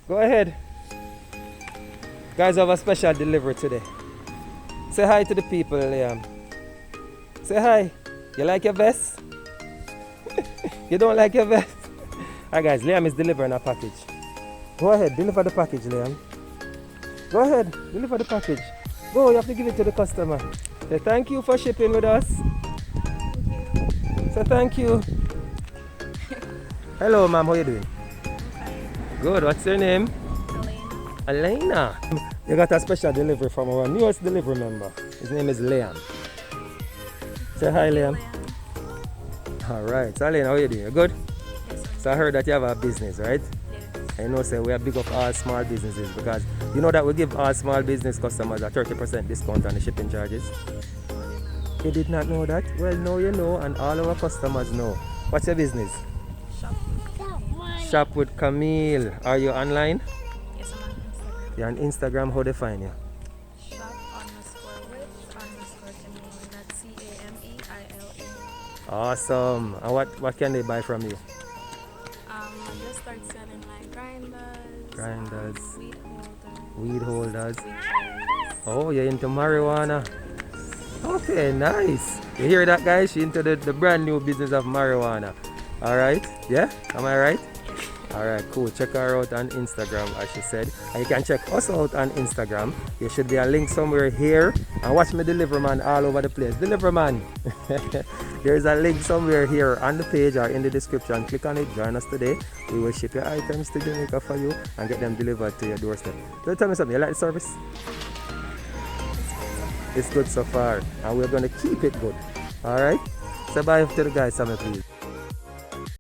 Go ahead. Guys, I have a special delivery today. Say hi to the people, Liam. Say hi. You like your vest? You don't like your vest? Alright guys, Liam is delivering a package. Go ahead, deliver the package, Liam. Go ahead, deliver the package. Go, you have to give it to the customer. Say thank you for shipping with us. Say thank you. Hello, ma'am, how you doing? Good, what's your name? Elena. You got a special delivery from our newest delivery member. His name is Liam. Say hi, Liam. Alright, so Elena, how you doing? You good? So I heard that you have a business, right? I know, say we are big up all small businesses because you know that we give all small business customers a 30% discount on the shipping charges. You did not know that? Well, now you know, and all our customers know. What's your business? Shop with Camille. Are you online? Yes, I'm on Instagram. You're on Instagram. How they find you? Shop_with_Camille. That's CAMEILE. Awesome. And what can they buy from you? I just started selling like Grinders, weed holders, weed holders. weed trays. Oh, you're into marijuana. Okay, nice. You hear that, guys? She's into the brand new business of marijuana. Alright? Yeah? Am I right? Alright, cool. Check her out on Instagram, as she said. And you can check us out on Instagram. There should be a link somewhere here. And watch me deliver man all over the place. Deliver man. There's a link somewhere here on the page or in the description. Click on it. Join us today. We will ship your items to Jamaica for you and get them delivered to your doorstep. So tell me something. You like the service? It's good so far. And we're going to keep it good. Alright? Say bye to the guys, Sammy, please.